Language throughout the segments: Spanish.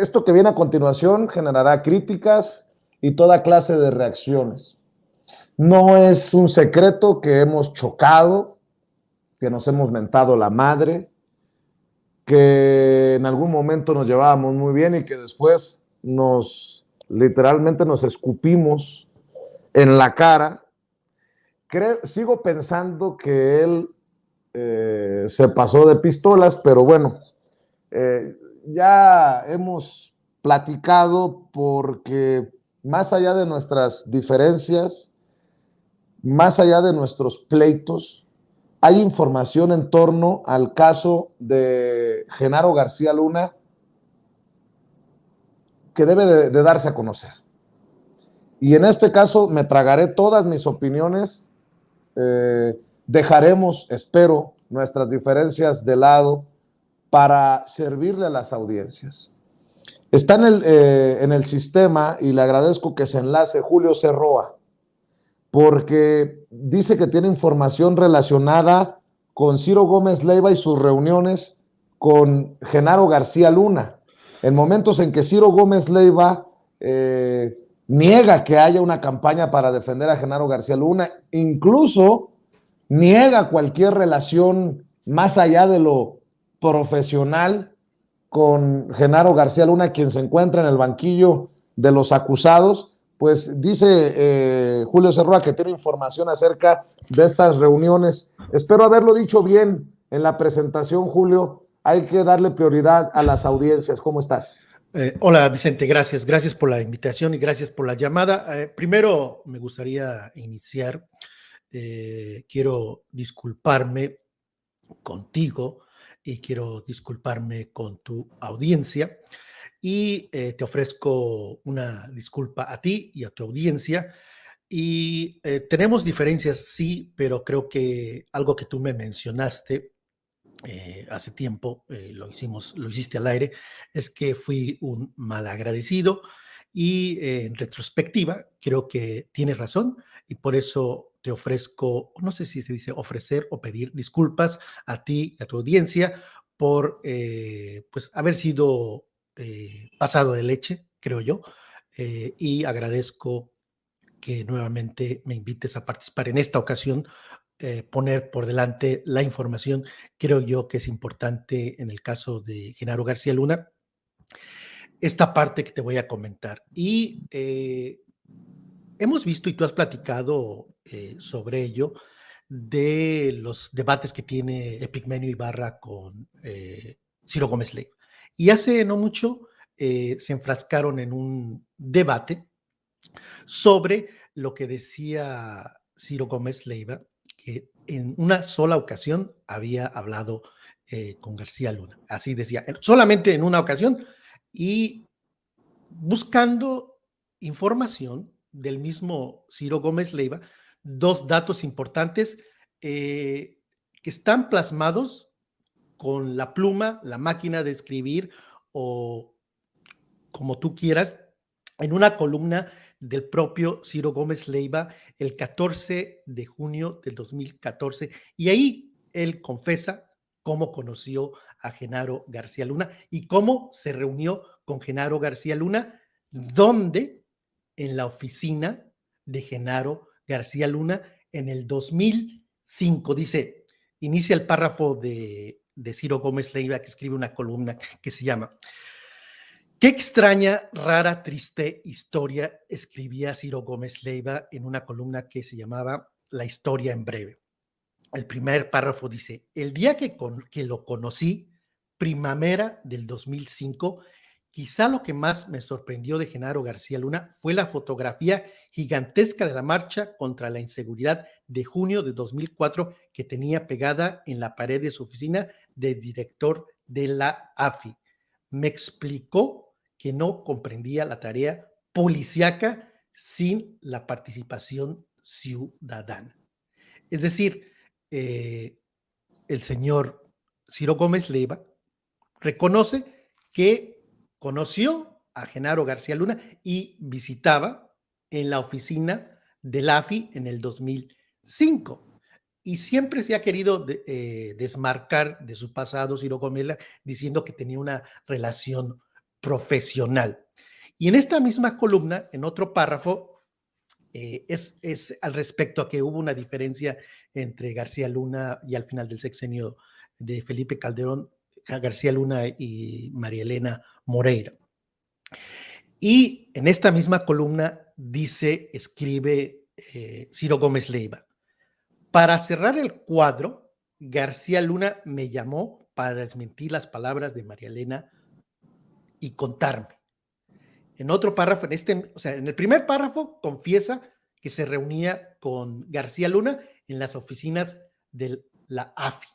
esto que viene a continuación generará críticas y toda clase de reacciones. No es un secreto que hemos chocado, que nos hemos mentado la madre, que en algún momento nos llevábamos muy bien y que después literalmente nos escupimos en la cara. Sigo pensando que él se pasó de pistolas, pero bueno, ya hemos platicado porque más allá de nuestras diferencias, más allá de nuestros pleitos, hay información en torno al caso de Genaro García Luna que debe de darse a conocer. Y en este caso me tragaré todas mis opiniones, dejaremos, espero, nuestras diferencias de lado para servirle a las audiencias. Está en el sistema y le agradezco que se enlace Julio Cerroa, porque dice que tiene información relacionada con Ciro Gómez Leiva y sus reuniones con Genaro García Luna, en momentos en que Ciro Gómez Leiva niega que haya una campaña para defender a Genaro García Luna, incluso niega cualquier relación más allá de lo profesional con Genaro García Luna, quien se encuentra en el banquillo de los acusados. Pues dice Julio Cerroa que tiene información acerca de estas reuniones. Espero haberlo dicho bien en la presentación, Julio. Hay que darle prioridad a las audiencias. ¿Cómo estás? Hola Vicente, gracias. Gracias por la invitación y gracias por la llamada. Primero me gustaría iniciar. Quiero disculparme contigo y quiero disculparme con tu audiencia y te ofrezco una disculpa a ti y a tu audiencia. Y tenemos diferencias, sí, pero creo que algo que tú me mencionaste hace tiempo, lo hiciste al aire, es que fui un malagradecido y en retrospectiva creo que tienes razón y por eso te ofrezco, no sé si se dice ofrecer o pedir disculpas a ti y a tu audiencia por pues haber sido pasado de leche, creo yo, y agradezco que nuevamente me invites a participar en esta ocasión, poner por delante la información. Creo yo que es importante en el caso de Genaro García Luna, esta parte que te voy a comentar. Y hemos visto, y tú has platicado sobre ello, de los debates que tiene Epigmenio Ibarra con Ciro Gómez Leiva. Y hace no mucho se enfrascaron en un debate sobre lo que decía Ciro Gómez Leiva, que en una sola ocasión había hablado con García Luna. Así decía, solamente en una ocasión y buscando información del mismo Ciro Gómez Leiva, dos datos importantes que están plasmados con la pluma, la máquina de escribir o como tú quieras, en una columna del propio Ciro Gómez Leiva el 14 de junio del 2014. Y ahí él confesa cómo conoció a Genaro García Luna y cómo se reunió con Genaro García Luna, donde en la oficina de Genaro García Luna en el 2005. Dice, inicia el párrafo de Ciro Gómez Leiva que escribe una columna que se llama "Qué extraña, rara, triste historia", escribía Ciro Gómez Leiva en una columna que se llamaba La historia en breve. El primer párrafo dice, el día que lo conocí, primavera del 2005, quizá lo que más me sorprendió de Genaro García Luna fue la fotografía gigantesca de la marcha contra la inseguridad de junio de 2004 que tenía pegada en la pared de su oficina de director de la AFI. Me explicó que no comprendía la tarea policíaca sin la participación ciudadana. Es decir, el señor Ciro Gómez Leiva reconoce que conoció a Genaro García Luna y visitaba en la oficina del AFI en el 2005. Y siempre se ha querido desmarcar de su pasado Ciro Gómez Leiva diciendo que tenía una relación profesional. Y en esta misma columna, en otro párrafo, es al respecto a que hubo una diferencia entre García Luna y al final del sexenio de Felipe Calderón, García Luna y María Elena Moreira. Y en esta misma columna escribe Ciro Gómez Leiva: para cerrar el cuadro, García Luna me llamó para desmentir las palabras de María Elena y contarme. En otro párrafo, en el primer párrafo, confiesa que se reunía con García Luna en las oficinas de la AFI.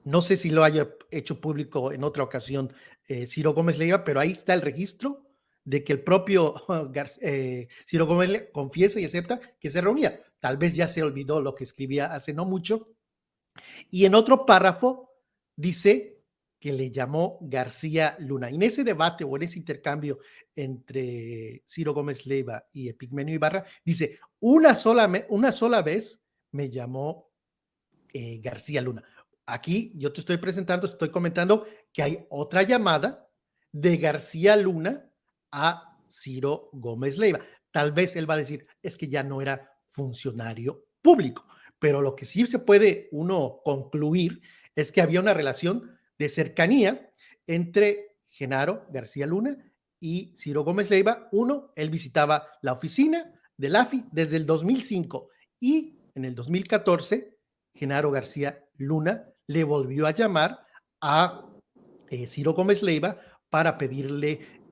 No sé si lo haya hecho público en otra ocasión Ciro Gómez Leiva, pero ahí está el registro de que el propio Ciro Gómez Leiva confiesa y acepta que se reunía. Tal vez ya se olvidó lo que escribía hace no mucho. Y en otro párrafo dice que le llamó García Luna. Y en ese debate o en ese intercambio entre Ciro Gómez Leiva y Epigmenio Ibarra, dice, una sola vez me llamó García Luna. Aquí yo te estoy comentando que hay otra llamada de García Luna a Ciro Gómez Leiva. Tal vez él va a decir, es que ya no era funcionario público, pero lo que sí se puede uno concluir es que había una relación de cercanía entre Genaro García Luna y Ciro Gómez Leiva. Él visitaba la oficina del AFI desde el 2005 y en el 2014 Genaro García Luna le volvió a llamar a Ciro Gómez Leiva para pedirle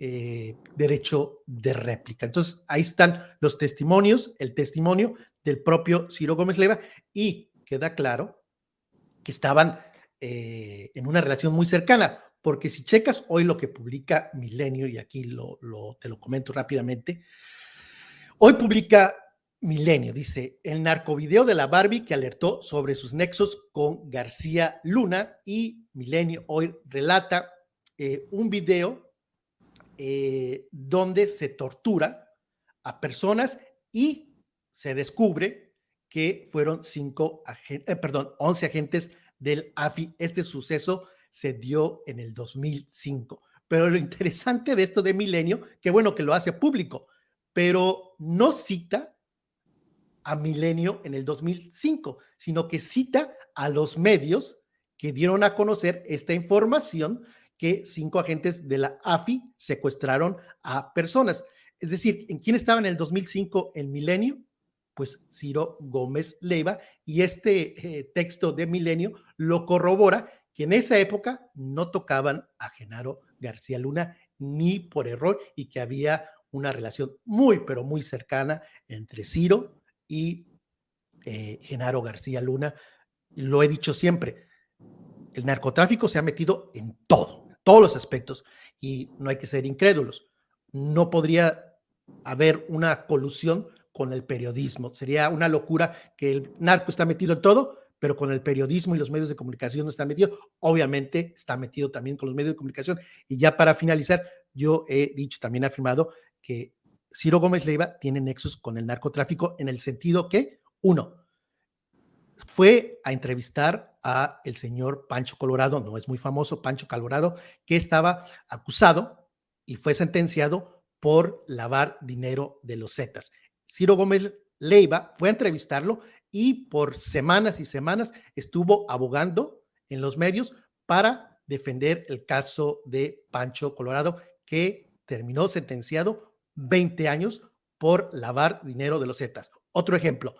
derecho de réplica. Entonces, ahí están los testimonios, el testimonio del propio Ciro Gómez Leiva, y queda claro que estaban en una relación muy cercana, porque si checas hoy lo que publica Milenio, y aquí te lo comento rápidamente, hoy publica Milenio, dice, el narcovideo de la Barbie que alertó sobre sus nexos con García Luna, y Milenio hoy relata un video donde se tortura a personas y se descubre que fueron 11 agentes del AFI. Este suceso se dio en el 2005. Pero lo interesante de esto de Milenio, que bueno que lo hace público, pero no cita a Milenio en el 2005, sino que cita a los medios que dieron a conocer esta información, que 5 agentes de la AFI secuestraron a personas. Es decir, ¿en quién estaba en el 2005 en Milenio? Pues Ciro Gómez Leiva, y este texto de Milenio lo corrobora, que en esa época no tocaban a Genaro García Luna ni por error, y que había una relación muy, pero muy cercana entre Ciro y Genaro García Luna. Lo he dicho siempre, el narcotráfico se ha metido en todos los aspectos, y no hay que ser incrédulos. No podría haber una colusión con el periodismo. Sería una locura que el narco está metido en todo, pero con el periodismo y los medios de comunicación no está metido. Obviamente está metido también con los medios de comunicación. Y ya para finalizar, yo he dicho, también he afirmado que Ciro Gómez Leiva tiene nexos con el narcotráfico, en el sentido que, uno, fue a entrevistar a el señor Pancho Colorado, no es muy famoso, Pancho Colorado, que estaba acusado y fue sentenciado por lavar dinero de los Zetas. Ciro Gómez Leiva fue a entrevistarlo y por semanas y semanas estuvo abogando en los medios para defender el caso de Pancho Colorado, que terminó sentenciado 20 años por lavar dinero de los Zetas. Otro ejemplo,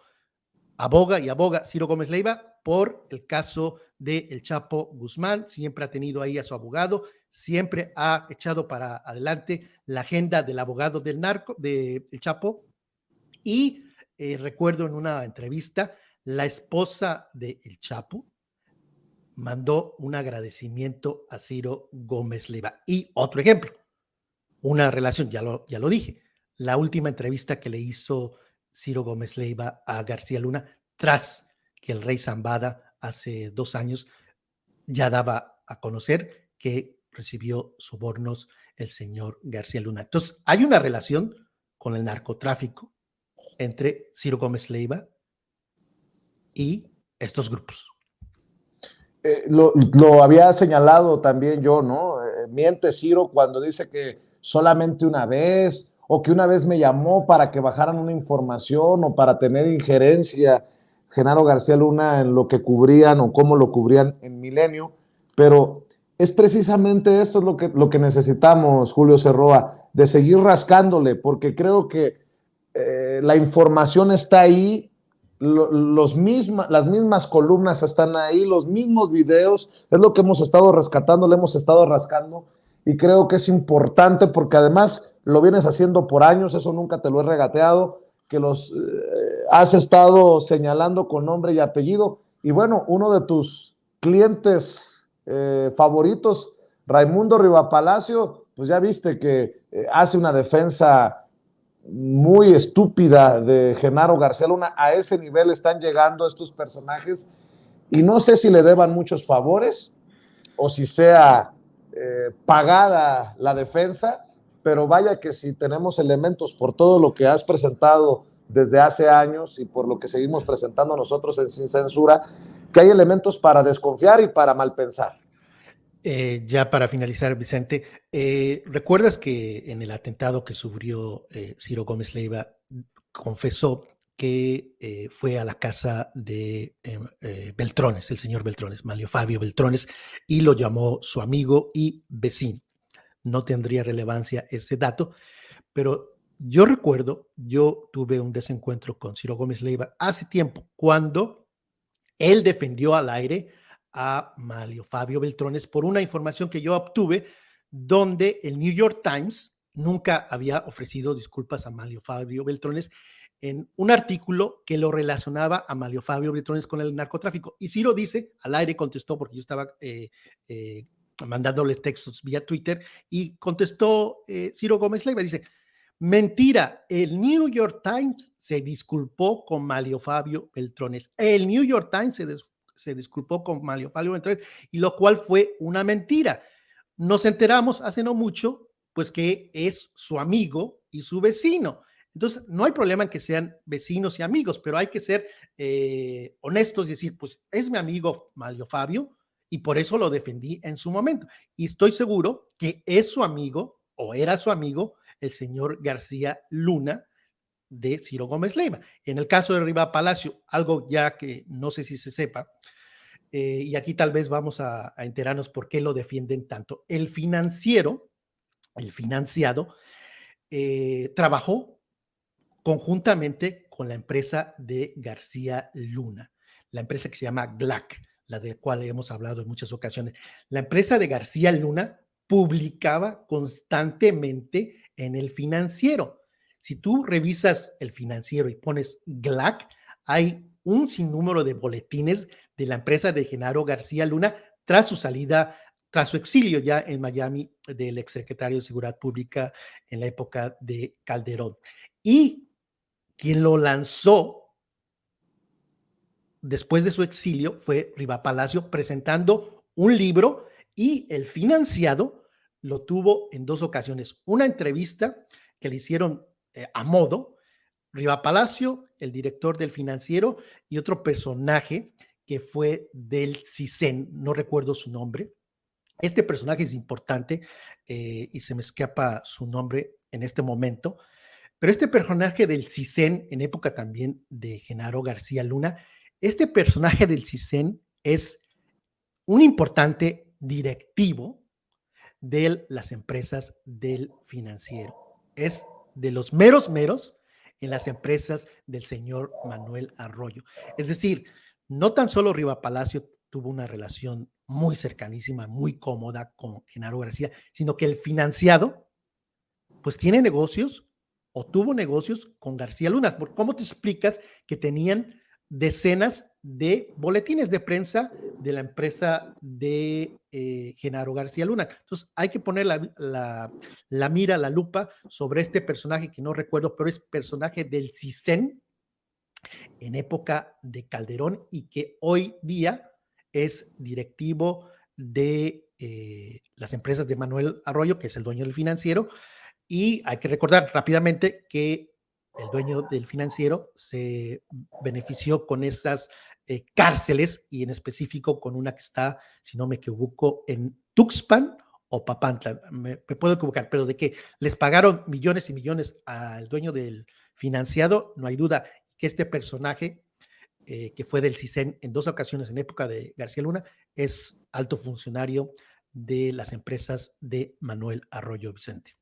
aboga y aboga Ciro Gómez Leiva por el caso de El Chapo Guzmán, siempre ha tenido ahí a su abogado, siempre ha echado para adelante la agenda del abogado del narco, de El Chapo, y recuerdo en una entrevista, la esposa de El Chapo mandó un agradecimiento a Ciro Gómez Leiva. Y otro ejemplo, una relación, ya lo dije, la última entrevista que le hizo Ciro Gómez Leiva a García Luna, tras que el rey Zambada hace 2 años ya daba a conocer que recibió sobornos el señor García Luna. Entonces, hay una relación con el narcotráfico entre Ciro Gómez Leiva y estos grupos. Lo había señalado también yo, ¿no? miente Ciro cuando dice que solamente una vez, o que una vez me llamó para que bajaran una información o para tener injerencia Genaro García Luna en lo que cubrían o cómo lo cubrían en Milenio, pero es precisamente esto es lo que necesitamos, Julio Cerroa, de seguir rascándole, porque creo que la información está ahí, las mismas columnas están ahí, los mismos videos, es lo que hemos estado rescatando, le hemos estado rascando, y creo que es importante porque además lo vienes haciendo por años, eso nunca te lo he regateado, que los has estado señalando con nombre y apellido, y bueno, uno de tus clientes favoritos, Raimundo Rivapalacio, pues ya viste que hace una defensa muy estúpida de Genaro García Luna. A ese nivel están llegando estos personajes y no sé si le deban muchos favores o si sea pagada la defensa, pero vaya que si tenemos elementos por todo lo que has presentado desde hace años y por lo que seguimos presentando nosotros en Sin Censura, que hay elementos para desconfiar y para malpensar. Ya para finalizar, Vicente, ¿recuerdas que en el atentado que sufrió Ciro Gómez Leiva confesó que fue a la casa de Beltrones, el señor Beltrones, Manlio Fabio Beltrones, y lo llamó su amigo y vecino? No tendría relevancia ese dato, pero yo recuerdo, yo tuve un desencuentro con Ciro Gómez Leiva hace tiempo, cuando él defendió al aire a Manlio Fabio Beltrones por una información que yo obtuve, donde el New York Times nunca había ofrecido disculpas a Manlio Fabio Beltrones en un artículo que lo relacionaba a Manlio Fabio Beltrones con el narcotráfico. Y Ciro dice, al aire contestó, porque yo estaba mandándole textos vía Twitter, y contestó Ciro Gómez Leiva, dice: mentira, el New York Times se disculpó con Manlio Fabio Beltrones. El New York Times se disculpó con Manlio Fabio Beltrones, y lo cual fue una mentira. Nos enteramos hace no mucho, pues, que es su amigo y su vecino. Entonces, no hay problema en que sean vecinos y amigos, pero hay que ser honestos y decir, pues, es mi amigo Manlio Fabio y por eso lo defendí en su momento. Y estoy seguro que es su amigo o era su amigo el señor García Luna de Ciro Gómez Leiva. En el caso de Riva Palacio, algo ya que no sé si se sepa, y aquí tal vez vamos a enterarnos por qué lo defienden tanto. El financiero, el financiado, trabajó conjuntamente con la empresa de García Luna, la empresa que se llama GLAC, la de la cual hemos hablado en muchas ocasiones. La empresa de García Luna publicaba constantemente en el financiero. Si tú revisas el financiero y pones GLAC, hay un sinnúmero de boletines de la empresa de Genaro García Luna tras su salida, tras su exilio ya en Miami del exsecretario de Seguridad Pública en la época de Calderón. Y quien lo lanzó después de su exilio fue Riva Palacio, presentando un libro, y el financiado lo tuvo en dos ocasiones. Una entrevista que le hicieron a modo, Riva Palacio, el director del financiero, y otro personaje que fue del CISEN, no recuerdo su nombre. Este personaje es importante y se me escapa su nombre en este momento, pero este personaje del CISEN, en época también de Genaro García Luna, este personaje del CISEN es un importante directivo de las empresas del financiero. Es de los meros meros en las empresas del señor Manuel Arroyo. Es decir, no tan solo Riva Palacio tuvo una relación muy cercanísima, muy cómoda con Genaro García, sino que el financiado pues tiene negocios o tuvo negocios con García Luna. ¿Cómo te explicas que tenían decenas de boletines de prensa de la empresa de Genaro García Luna? Entonces hay que poner la mira, la lupa sobre este personaje que no recuerdo, pero es personaje del CISEN en época de Calderón y que hoy día es directivo de las empresas de Manuel Arroyo, que es el dueño del financiero. Y hay que recordar rápidamente que el dueño del financiero se benefició con esas cárceles, y en específico con una que está, si no me equivoco, en Tuxpan o Papantla, me puedo equivocar, pero de que les pagaron millones y millones al dueño del financiado, no hay duda que este personaje, que fue del CISEN en 2 ocasiones en época de García Luna, es alto funcionario de las empresas de Manuel Arroyo Vicente.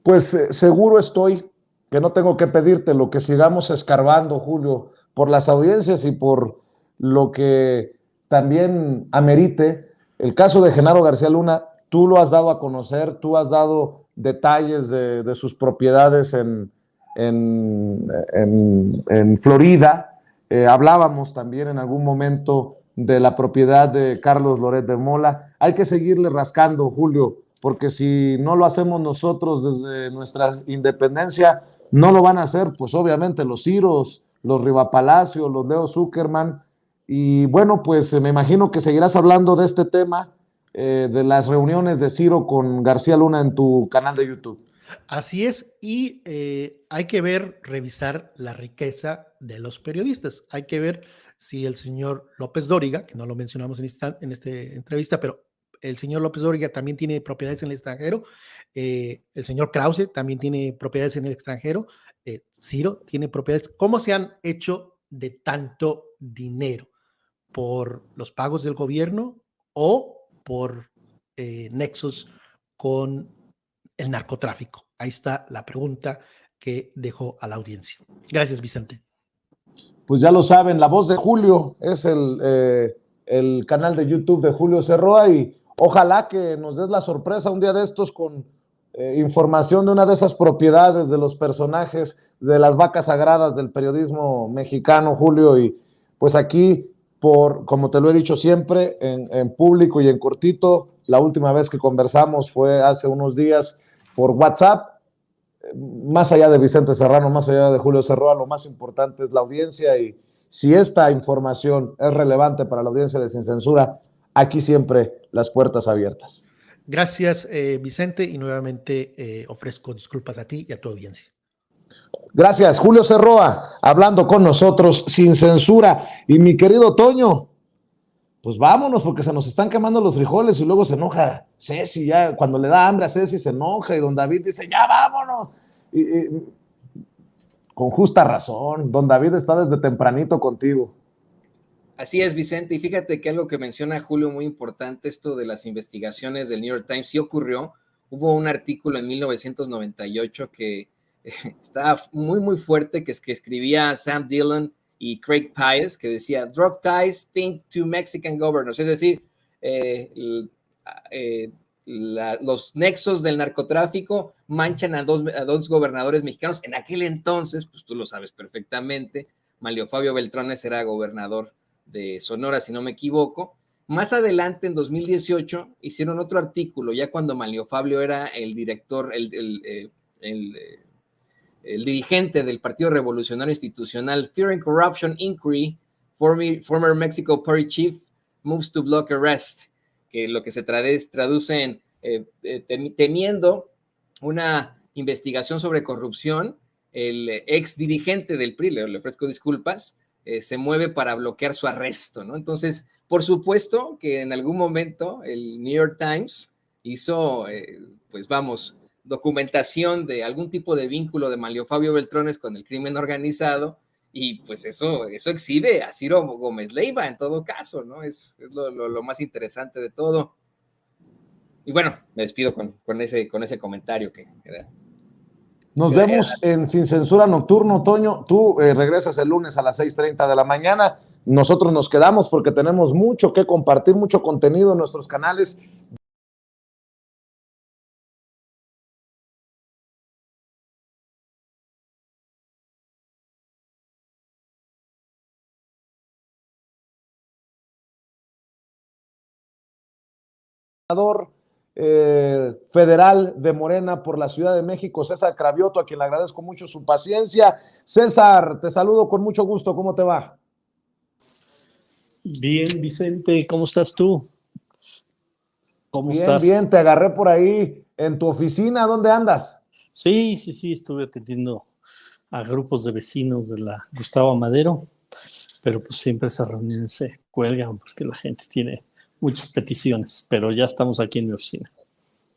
Pues seguro estoy que no tengo que pedirte lo que sigamos escarbando, Julio, por las audiencias y por lo que también amerite. El caso de Genaro García Luna, tú lo has dado a conocer, tú has dado detalles de sus propiedades en Florida. Hablábamos también en algún momento de la propiedad de Carlos Loret de Mola. Hay que seguirle rascando, Julio, porque si no lo hacemos nosotros desde nuestra independencia, no lo van a hacer, pues obviamente los Ciros, los Rivapalacio, los Leo Zuckerman. Y bueno, pues me imagino que seguirás hablando de este tema, de las reuniones de Ciro con García Luna en tu canal de YouTube. Así es, y hay que revisar la riqueza de los periodistas. Hay que ver si el señor López Dóriga, que no lo mencionamos en esta entrevista, pero el señor López Dóriga también tiene propiedades en el extranjero, el señor Krause también tiene propiedades en el extranjero, Ciro tiene propiedades. ¿Cómo se han hecho de tanto dinero? ¿Por los pagos del gobierno o por nexos con el narcotráfico? Ahí está la pregunta que dejó a la audiencia. Gracias, Vicente. Pues ya lo saben, La Voz de Julio es el canal de YouTube de Julio Cerroa y ojalá que nos des la sorpresa un día de estos con información de una de esas propiedades de los personajes de las vacas sagradas del periodismo mexicano, Julio, y pues aquí, como te lo he dicho siempre, en público y en cortito, la última vez que conversamos fue hace unos días por WhatsApp. Más allá de Vicente Serrano, más allá de Julio Cerroa, lo más importante es la audiencia y si esta información es relevante para la audiencia de Sin Censura, aquí siempre las puertas abiertas. Gracias, Vicente, y nuevamente ofrezco disculpas a ti y a tu audiencia. Gracias, Julio Cerroa, hablando con nosotros sin censura. Y mi querido Toño, pues vámonos porque se nos están quemando los frijoles y luego se enoja Ceci, ya cuando le da hambre a Ceci se enoja y don David dice, ya vámonos. Y con justa razón, don David está desde tempranito contigo. Así es, Vicente, y fíjate que algo que menciona Julio muy importante, esto de las investigaciones del New York Times, sí ocurrió. Hubo un artículo en 1998 que estaba muy, muy fuerte, que escribía Sam Dillon y Craig Pius, que decía, drug ties stink to Mexican governors, es decir, los nexos del narcotráfico manchan a dos gobernadores mexicanos. En aquel entonces, pues tú lo sabes perfectamente, Manlio Fabio Beltrones era gobernador de Sonora, si no me equivoco. Más adelante, en 2018, hicieron otro artículo, ya cuando Manlio Fabio era el director, el dirigente del Partido Revolucionario Institucional. Fear and Corruption Inquiry, former Mexico Party Chief moves to block arrest, que lo que se traduce en temiendo una investigación sobre corrupción, el ex dirigente del PRI, le ofrezco disculpas, se mueve para bloquear su arresto, ¿no? Entonces, por supuesto que en algún momento el New York Times hizo, pues vamos, documentación de algún tipo de vínculo de Manlio Fabio Beltrones con el crimen organizado, y pues eso exhibe a Ciro Gómez Leiva en todo caso, ¿no? Es lo más interesante de todo. Y bueno, me despido con ese comentario que era. Nos vemos en Sin Censura Nocturno, Toño. Tú regresas el lunes a las 6:30 de la mañana. Nosotros nos quedamos porque tenemos mucho que compartir, mucho contenido en nuestros canales. Federal de Morena por la Ciudad de México, César Cravioto, a quien le agradezco mucho su paciencia. César, te saludo con mucho gusto. ¿Cómo te va? Bien, Vicente, ¿cómo estás tú? ¿Cómo estás? Bien, te agarré por ahí en tu oficina. ¿Dónde andas? Sí, estuve atendiendo a grupos de vecinos de la Gustavo Madero, pero pues siempre esas reuniones se cuelgan porque la gente tiene muchas peticiones, pero ya estamos aquí en mi oficina.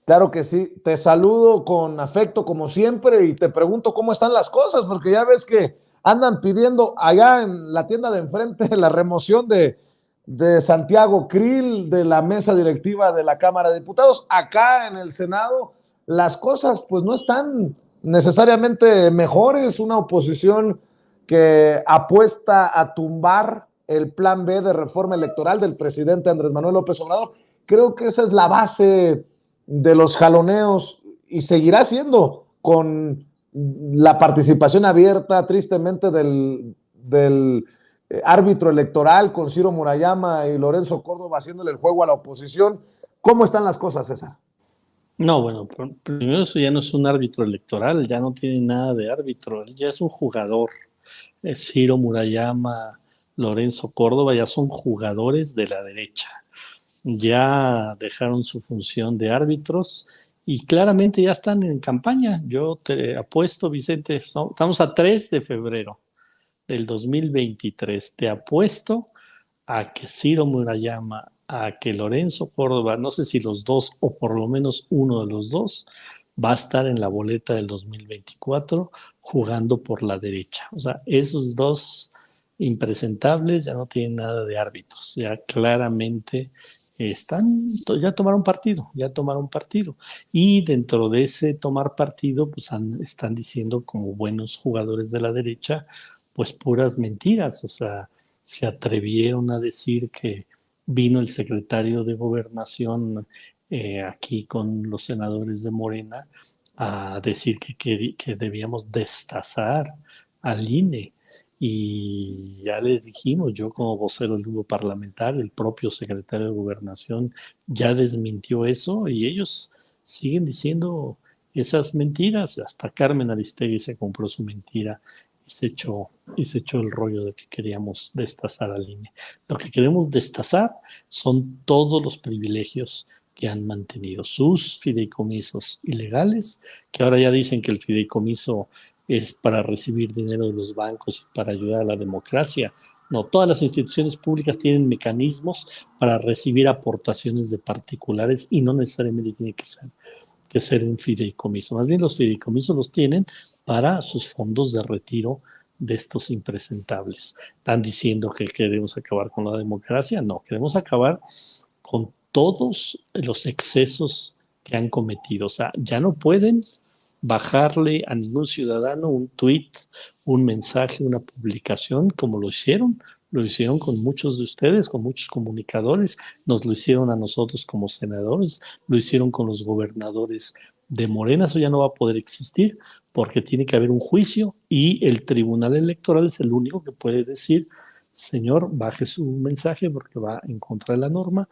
Claro que sí, te saludo con afecto como siempre y te pregunto cómo están las cosas, porque ya ves que andan pidiendo allá en la tienda de enfrente la remoción de Santiago Krill de la mesa directiva de la Cámara de Diputados. Acá en el Senado las cosas pues no están necesariamente mejores, una oposición que apuesta a tumbar el plan B de reforma electoral del presidente Andrés Manuel López Obrador. Creo que esa es la base de los jaloneos y seguirá siendo con la participación abierta, tristemente, del árbitro electoral con Ciro Murayama y Lorenzo Córdoba haciéndole el juego a la oposición. ¿Cómo están las cosas, César? No, bueno, primero eso ya no es un árbitro electoral, ya no tiene nada de árbitro, él ya es un jugador. Ciro Murayama, Lorenzo Córdoba ya son jugadores de la derecha. Ya dejaron su función de árbitros y claramente ya están en campaña. Yo te apuesto, Vicente, estamos a 3 de febrero del 2023. Te apuesto a que Ciro Murayama, a que Lorenzo Córdoba, no sé si los dos o por lo menos uno de los dos, va a estar en la boleta del 2024 jugando por la derecha. O sea, esos dos impresentables ya no tienen nada de árbitros, ya claramente ya tomaron partido, y dentro de ese tomar partido, pues están diciendo como buenos jugadores de la derecha, pues puras mentiras, o sea, se atrevieron a decir que vino el secretario de Gobernación aquí con los senadores de Morena a decir que debíamos destazar al INE. Y ya les dijimos, yo como vocero del grupo parlamentario, el propio secretario de Gobernación ya desmintió eso y ellos siguen diciendo esas mentiras. Hasta Carmen Aristegui se compró su mentira y se echó el rollo de que queríamos destazar al INE. Lo que queremos destazar son todos los privilegios que han mantenido, sus fideicomisos ilegales, que ahora ya dicen que el fideicomiso es para recibir dinero de los bancos y para ayudar a la democracia. No, todas las instituciones públicas tienen mecanismos para recibir aportaciones de particulares y no necesariamente tiene que ser un fideicomiso. Más bien los fideicomisos los tienen para sus fondos de retiro de estos impresentables. ¿Están diciendo que queremos acabar con la democracia? No, queremos acabar con todos los excesos que han cometido. O sea, ya no pueden bajarle a ningún ciudadano un tweet, un mensaje, una publicación, como lo hicieron con muchos de ustedes, con muchos comunicadores, nos lo hicieron a nosotros como senadores, lo hicieron con los gobernadores de Morena. Eso ya no va a poder existir porque tiene que haber un juicio y el Tribunal Electoral es el único que puede decir: señor, baje su mensaje porque va en contra de la norma,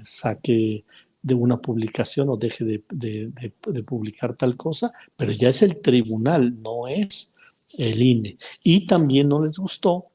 saque de una publicación o deje de publicar tal cosa, pero ya es el tribunal, no es el INE. Y también no les gustó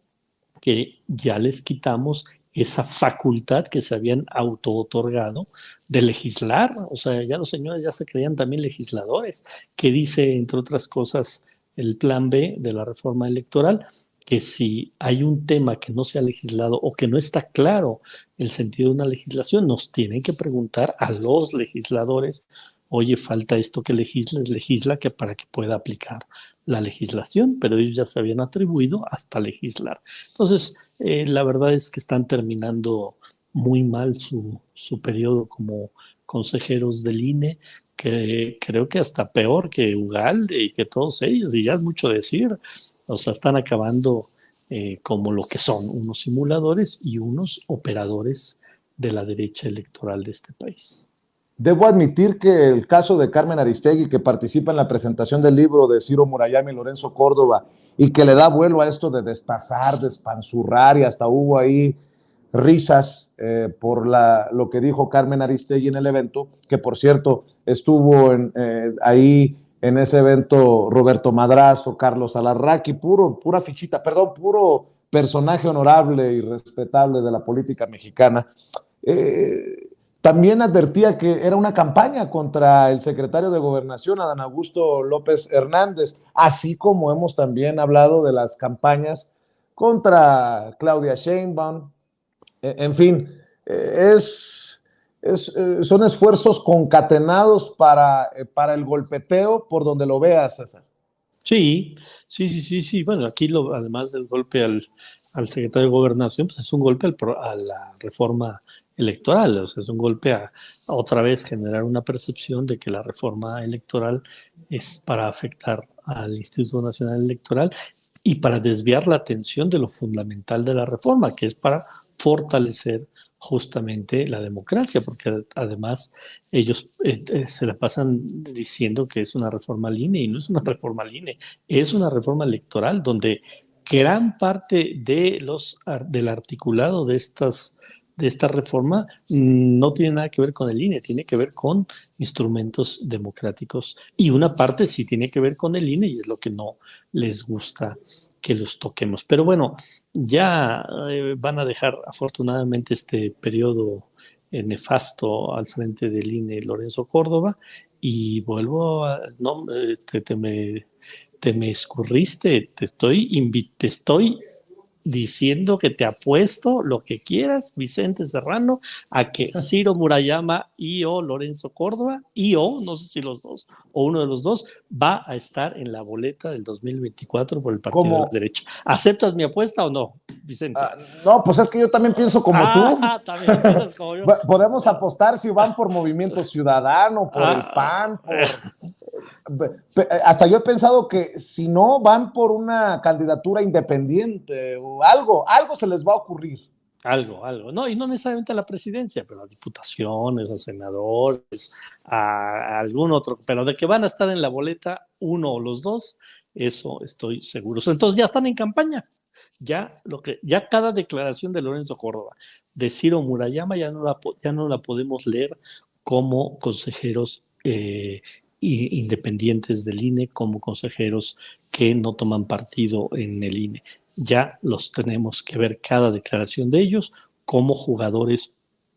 que ya les quitamos esa facultad que se habían auto-otorgado de legislar. O sea, ya los señores ya se creían también legisladores, que dice, entre otras cosas, el plan B de la reforma electoral, que si hay un tema que no se ha legislado o que no está claro el sentido de una legislación, nos tienen que preguntar a los legisladores: oye, falta esto que legisla que para que pueda aplicar la legislación, pero ellos ya se habían atribuido hasta legislar. Entonces, la verdad es que están terminando muy mal su periodo como consejeros del INE, que creo que hasta peor que Ugalde y que todos ellos, y ya es mucho decir. O sea, están acabando como lo que son, unos simuladores y unos operadores de la derecha electoral de este país. Debo admitir que el caso de Carmen Aristegui, que participa en la presentación del libro de Ciro Murayama y Lorenzo Córdoba, y que le da vuelo a esto de destazar, despanzurrar, y hasta hubo ahí risas por lo que dijo Carmen Aristegui en el evento, que por cierto estuvo ahí en ese evento Roberto Madrazo, Carlos Alarraqui, pura fichita, perdón, puro personaje honorable y respetable de la política mexicana. También advertía que era una campaña contra el secretario de Gobernación, Adán Augusto López Hernández, así como hemos también hablado de las campañas contra Claudia Sheinbaum. En fin, es son esfuerzos concatenados para el golpeteo por donde lo veas, César. Sí. Bueno, aquí además del golpe al secretario de Gobernación, pues es un golpe a la reforma electoral, o sea, es un golpe a otra vez generar una percepción de que la reforma electoral es para afectar al Instituto Nacional Electoral y para desviar la atención de lo fundamental de la reforma, que es para fortalecer justamente la democracia, porque además ellos se la pasan diciendo que es una reforma al INE y no es una reforma al INE, es una reforma electoral donde gran parte del articulado de esta reforma no tiene nada que ver con el INE, tiene que ver con instrumentos democráticos y una parte sí tiene que ver con el INE y es lo que no les gusta que los toquemos. Pero bueno, ya van a dejar afortunadamente este periodo nefasto al frente del INE Lorenzo Córdoba y vuelvo a... No, te me escurriste, te estoy diciendo que te apuesto lo que quieras, Vicente Serrano, a que Ciro Murayama y o Lorenzo Córdoba no sé si los dos o uno de los dos va a estar en la boleta del 2024 por el Partido de la Derecha. ¿Aceptas mi apuesta o no, Vicente? No, pues es que yo también pienso como tú. También piensas como yo. Podemos apostar si van por Movimiento Ciudadano, por el PAN, hasta yo he pensado que si no van por una candidatura independiente o algo se les va a ocurrir. Algo, no, y no necesariamente a la presidencia, pero a diputaciones, a senadores, a algún otro, pero de que van a estar en la boleta uno o los dos, eso estoy seguro. Entonces ya están en campaña. Ya cada declaración de Lorenzo Córdoba, de Ciro Murayama, ya no la podemos leer como consejeros independientes del INE, como consejeros que no toman partido en el INE. Ya los tenemos que ver cada declaración de ellos como jugadores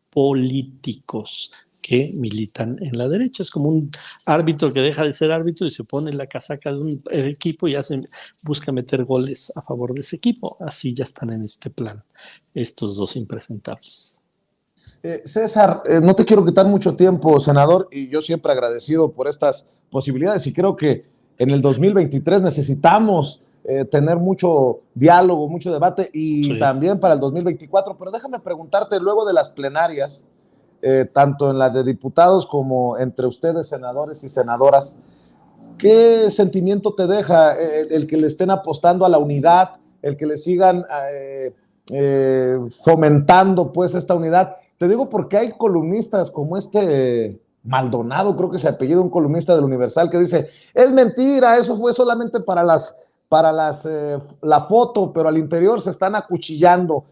políticos que militan en la derecha. Es como un árbitro que deja de ser árbitro y se pone en la casaca de un equipo y busca meter goles a favor de ese equipo. Así ya están en este plan estos dos impresentables. César, no te quiero quitar mucho tiempo, senador, y yo siempre agradecido por estas posibilidades y creo que en el 2023 necesitamos tener mucho diálogo, mucho debate y también para el 2024, pero déjame preguntarte luego de las plenarias, tanto en la de diputados como entre ustedes, senadores y senadoras, ¿qué sentimiento te deja el que le estén apostando a la unidad, el que le sigan fomentando pues esta unidad? Te digo porque hay columnistas como Maldonado, creo que se apellida, un columnista del Universal, que dice, es mentira, eso fue solamente para la foto, pero al interior se están acuchillando.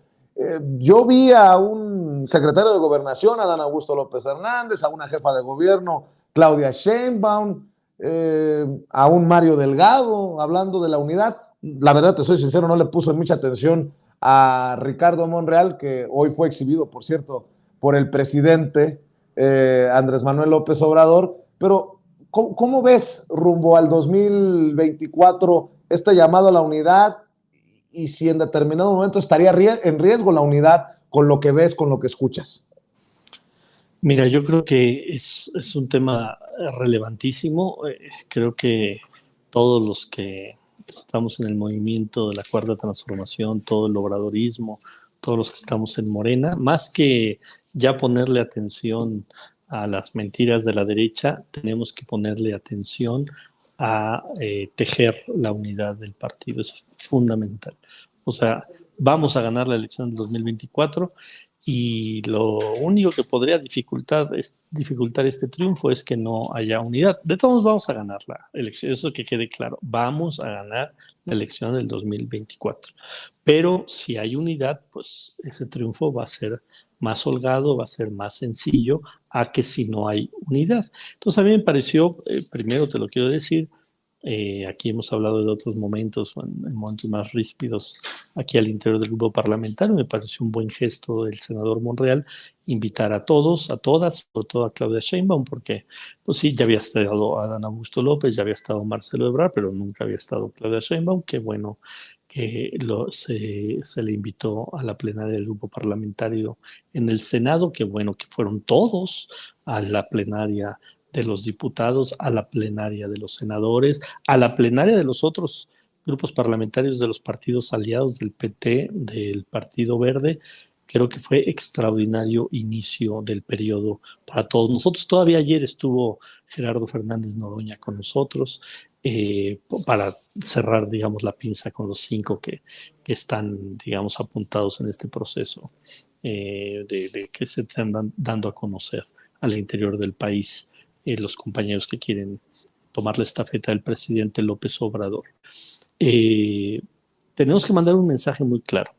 Yo vi a un secretario de Gobernación, Adán Augusto López Hernández, a una jefa de gobierno, Claudia Sheinbaum, a un Mario Delgado, hablando de la unidad. La verdad, te soy sincero, no le puso mucha atención a Ricardo Monreal, que hoy fue exhibido, por cierto, por el presidente Andrés Manuel López Obrador, pero ¿cómo ves rumbo al 2024 este llamado a la unidad y si en determinado momento estaría en riesgo la unidad con lo que ves, con lo que escuchas? Mira, yo creo que es un tema relevantísimo. Creo que todos los que estamos en el movimiento de la Cuarta Transformación, todo el obradorismo, todos los que estamos en Morena, más que ya ponerle atención a las mentiras de la derecha, tenemos que ponerle atención a tejer la unidad del partido. Es fundamental. O sea, vamos a ganar la elección del 2024 y lo único que podría dificultar este triunfo es que no haya unidad. De todos modos vamos a ganar la elección, eso que quede claro, vamos a ganar la elección del 2024. Pero si hay unidad, pues ese triunfo va a ser más holgado, va a ser más sencillo a que si no hay unidad. Entonces a mí me pareció, primero te lo quiero decir, aquí hemos hablado de otros momentos, en momentos más ríspidos aquí al interior del grupo parlamentario. Me pareció un buen gesto del senador Monreal invitar a todos, a todas, sobre todo a Claudia Sheinbaum, porque pues sí, ya había estado Adán Augusto López, ya había estado Marcelo Ebrard, pero nunca había estado Claudia Sheinbaum. Qué bueno que se le invitó a la plenaria del grupo parlamentario en el Senado, que bueno, que fueron todos a la plenaria de los diputados, a la plenaria de los senadores, a la plenaria de los otros grupos parlamentarios de los partidos aliados del PT, del Partido Verde. Creo que fue extraordinario inicio del periodo para todos nosotros. Todavía ayer estuvo Gerardo Fernández Noroña con nosotros para cerrar, digamos, la pinza con los 5 que están, digamos, apuntados en este proceso de que se están dando a conocer al interior del país los compañeros que quieren tomar la estafeta del presidente López Obrador. Tenemos que mandar un mensaje muy claro.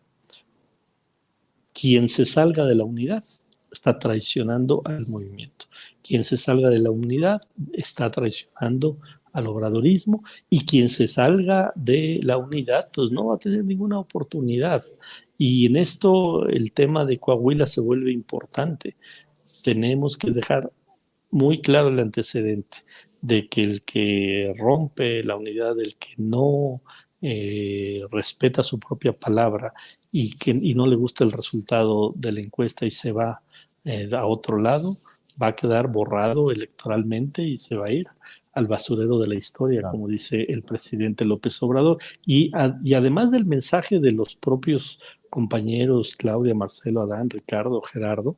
Quien se salga de la unidad está traicionando al movimiento. Quien se salga de la unidad está traicionando al obradorismo, y quien se salga de la unidad pues no va a tener ninguna oportunidad. Y en esto el tema de Coahuila se vuelve importante. Tenemos que dejar muy claro el antecedente de que el que rompe la unidad, el que no respeta su propia palabra y no le gusta el resultado de la encuesta y se va a otro lado, va a quedar borrado electoralmente y se va a ir al basurero de la historia, como dice el presidente López Obrador. Y además del mensaje de los propios compañeros Claudia, Marcelo, Adán, Ricardo, Gerardo,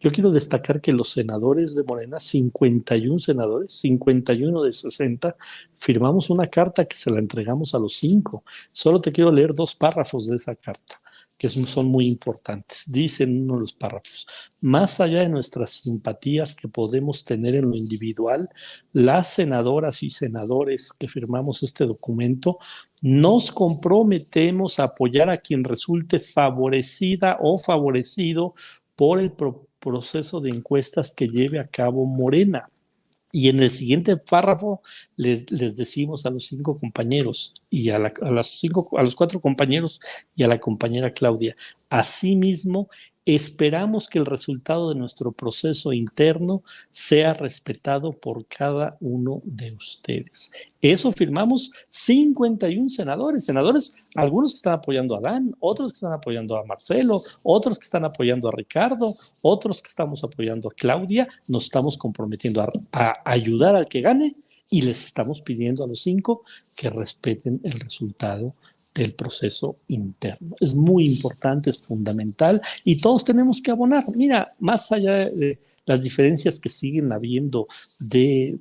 yo quiero destacar que los senadores de Morena, 51 senadores, 51 de 60, firmamos una carta que se la entregamos a los 5. Solo te quiero leer 2 párrafos de esa carta, que son muy importantes. Dice en uno de los párrafos: más allá de nuestras simpatías que podemos tener en lo individual, las senadoras y senadores que firmamos este documento nos comprometemos a apoyar a quien resulte favorecida o favorecido por el proceso de encuestas que lleve a cabo Morena. Y en el siguiente párrafo les decimos a los 5 compañeros y a los 4 compañeros y a la compañera Claudia: asimismo, esperamos que el resultado de nuestro proceso interno sea respetado por cada uno de ustedes. Eso firmamos 51 senadores, algunos que están apoyando a Adán, otros que están apoyando a Marcelo, otros que están apoyando a Ricardo, otros que estamos apoyando a Claudia. Nos estamos comprometiendo a ayudar al que gane y les estamos pidiendo a los 5 que respeten el resultado del proceso interno. Es muy importante, es fundamental y todos tenemos que abonar. Mira, más allá de las diferencias que siguen habiendo de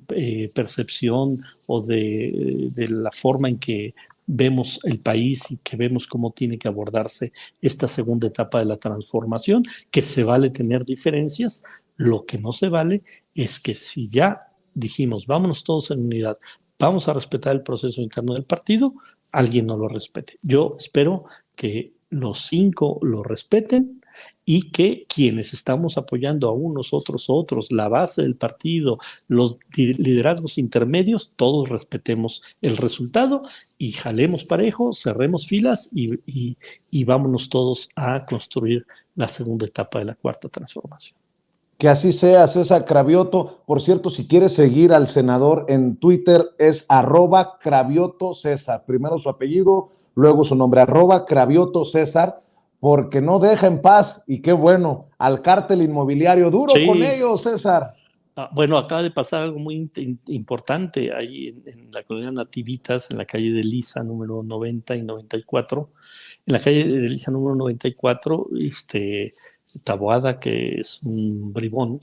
percepción o de la forma en que vemos el país y que vemos cómo tiene que abordarse esta segunda etapa de la transformación, que se vale tener diferencias, lo que no se vale es que si ya dijimos vámonos todos en unidad, vamos a respetar el proceso interno del partido, alguien no lo respete. Yo espero que los 5 lo respeten y que quienes estamos apoyando a unos, otros, la base del partido, los liderazgos intermedios, todos respetemos el resultado y jalemos parejo, cerremos filas y vámonos todos a construir la segunda etapa de la cuarta transformación. Que así sea, César Cravioto. Por cierto, si quieres seguir al senador en Twitter, es @CraviotoCésar. Primero su apellido, luego su nombre, @CraviotoCésar, porque no deja en paz, y qué bueno, al cártel inmobiliario. Duro sí. Con ellos, César. Bueno, acaba de pasar algo muy importante ahí en la colonia Nativitas, en la calle de Lisa, número 90 y 94. En la calle de Lisa, número 94, Taboada, que es un bribón,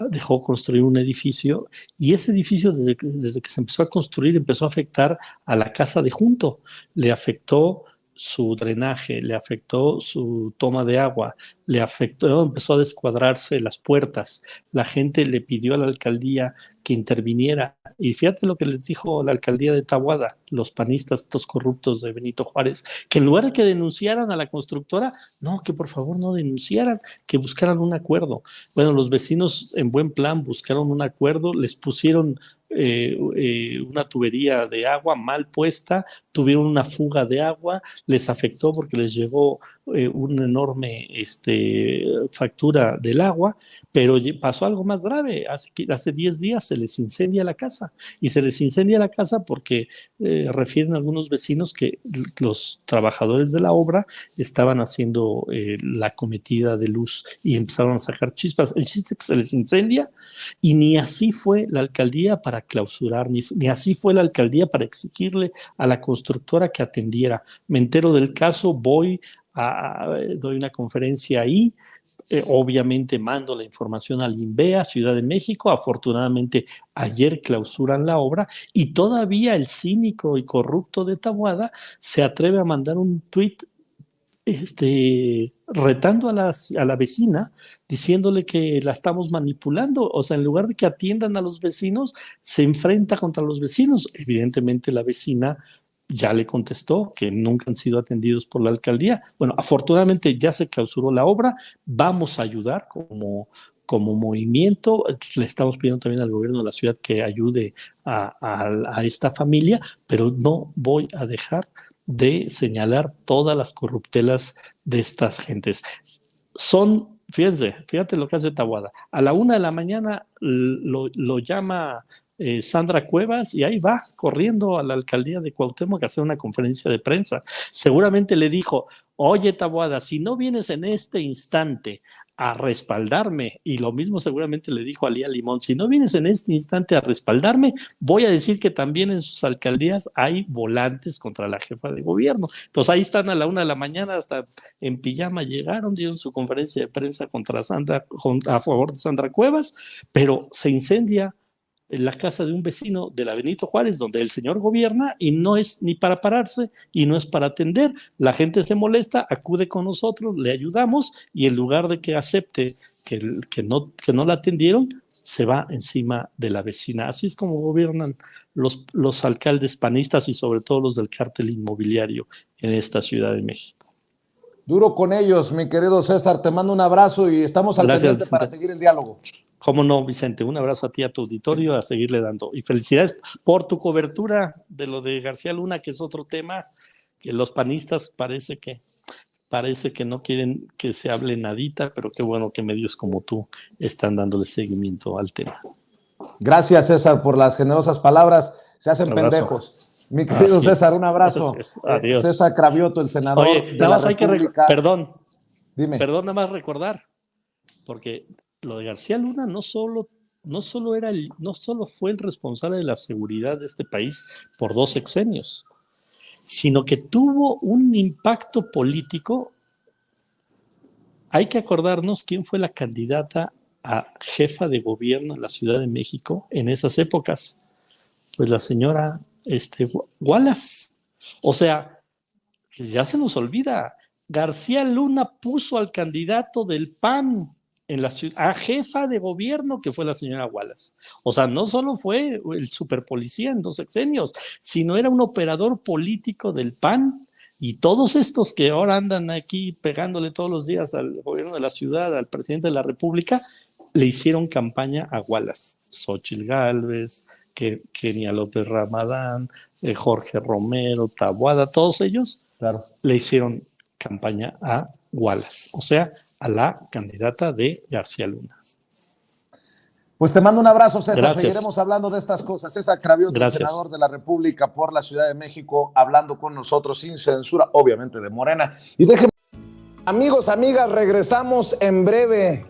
dejó construir un edificio y ese edificio desde que se empezó a construir empezó a afectar a la casa de junto, le afectó su drenaje, le afectó su toma de agua, empezó a descuadrarse las puertas, la gente le pidió a la alcaldía que interviniera y fíjate lo que les dijo la alcaldía de Taboada, los panistas, estos corruptos de Benito Juárez, que en lugar de que denunciaran a la constructora, no, que por favor no denunciaran, que buscaran un acuerdo. Bueno, los vecinos en buen plan buscaron un acuerdo, les pusieron una tubería de agua mal puesta, tuvieron una fuga de agua, les afectó porque les llegó una enorme factura del agua, pero pasó algo más grave. Hace 10 días se les incendia la casa, y se les incendia la casa porque refieren algunos vecinos que los trabajadores de la obra estaban haciendo la cometida de luz y empezaron a sacar chispas. El chiste es que se les incendia, y ni así fue la alcaldía para clausurar, ni así fue la alcaldía para exigirle a la constructora que atendiera. Me entero del caso, doy una conferencia ahí, obviamente mando la información al INVEA, Ciudad de México. Afortunadamente ayer clausuran la obra, y todavía el cínico y corrupto de Taboada se atreve a mandar un tuit retando a la vecina, diciéndole que la estamos manipulando. O sea, en lugar de que atiendan a los vecinos, se enfrenta contra los vecinos. Evidentemente la vecina ya le contestó que nunca han sido atendidos por la alcaldía. Bueno, afortunadamente ya se clausuró la obra, vamos a ayudar como movimiento. Le estamos pidiendo también al gobierno de la ciudad que ayude a esta familia, pero no voy a dejar de señalar todas las corruptelas de estas gentes. Fíjate lo que hace Taboada. A la 1 de la mañana lo llama Sandra Cuevas, y ahí va corriendo a la alcaldía de Cuauhtémoc a hacer una conferencia de prensa. Seguramente le dijo: oye, Taboada, si no vienes en este instante a respaldarme, y lo mismo seguramente le dijo a Lía Limón, si no vienes en este instante a respaldarme, voy a decir que también en sus alcaldías hay volantes contra la jefa de gobierno. Entonces ahí están a la 1 de la mañana, hasta en pijama llegaron, dieron su conferencia de prensa a favor de Sandra Cuevas, pero se incendia en la casa de un vecino de la Benito Juárez, donde el señor gobierna, y no es ni para pararse y no es para atender. La gente se molesta, acude con nosotros, le ayudamos, y en lugar de que acepte que no la atendieron, se va encima de la vecina. Así es como gobiernan los alcaldes panistas, y sobre todo los del cártel inmobiliario en esta Ciudad de México. Duro con ellos, mi querido César. Te mando un abrazo y estamos al pendiente para seguir el diálogo. Cómo no, Vicente, un abrazo a ti, a tu auditorio, a seguirle dando. Y felicidades por tu cobertura de lo de García Luna, que es otro tema que los panistas parece que no quieren que se hable nadita, pero qué bueno que medios como tú están dándole seguimiento al tema. Gracias, César, por las generosas palabras. Se hacen pendejos. Mi querido César, un abrazo. Adiós. César Cravioto, el senador de la República. Perdón, nada más recordar, porque lo de García Luna no solo fue el responsable de la seguridad de este país por 2 sexenios, sino que tuvo un impacto político. Hay que acordarnos quién fue la candidata a jefa de gobierno en la Ciudad de México en esas épocas. Pues la señora Wallace. O sea, que ya se nos olvida. García Luna puso al candidato del PAN en la ciudad, a jefa de gobierno, que fue la señora Wallace. O sea, no solo fue el superpolicía en 2 sexenios, sino era un operador político del PAN, y todos estos que ahora andan aquí pegándole todos los días al gobierno de la ciudad, al presidente de la República, le hicieron campaña a Wallace. Xóchitl Gálvez, Kenia López Ramadán, Jorge Romero, Taboada, todos ellos le hicieron campaña a Wallace, o sea, a la candidata de García Luna. Pues te mando un abrazo, César. Gracias. Seguiremos hablando de estas cosas. César Cravioto, el senador de la República por la Ciudad de México, hablando con nosotros sin censura, obviamente de Morena. Y déjenme, amigos, amigas, regresamos en breve,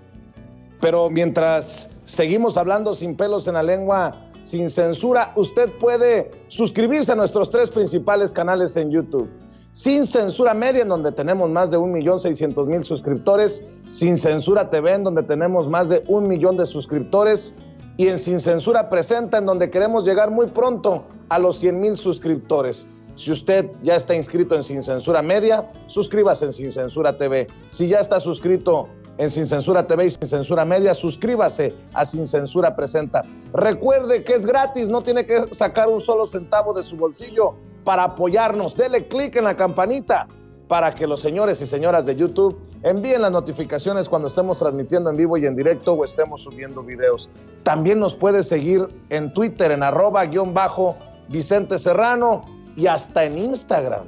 pero mientras seguimos hablando sin pelos en la lengua, sin censura, usted puede suscribirse a nuestros 3 principales canales en YouTube. Sin Censura Media, en donde tenemos más de 1,600,000 suscriptores, Sin Censura TV, en donde tenemos más de 1 millón de suscriptores, y en Sin Censura Presenta, en donde queremos llegar muy pronto a los 100,000 suscriptores. Si usted ya está inscrito en Sin Censura Media, suscríbase en Sin Censura TV. Si ya está suscrito en Sin Censura TV y Sin Censura Media, suscríbase a Sin Censura Presenta. Recuerde que es gratis, no tiene que sacar un solo centavo de su bolsillo para apoyarnos. Dele clic en la campanita para que los señores y señoras de YouTube envíen las notificaciones cuando estemos transmitiendo en vivo y en directo o estemos subiendo videos. También nos puede seguir en Twitter en @Vicente Serrano y hasta en Instagram.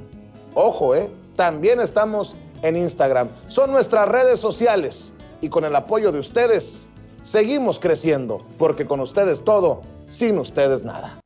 Ojo, también estamos en Instagram. Son nuestras redes sociales y con el apoyo de ustedes seguimos creciendo, porque con ustedes todo, sin ustedes nada.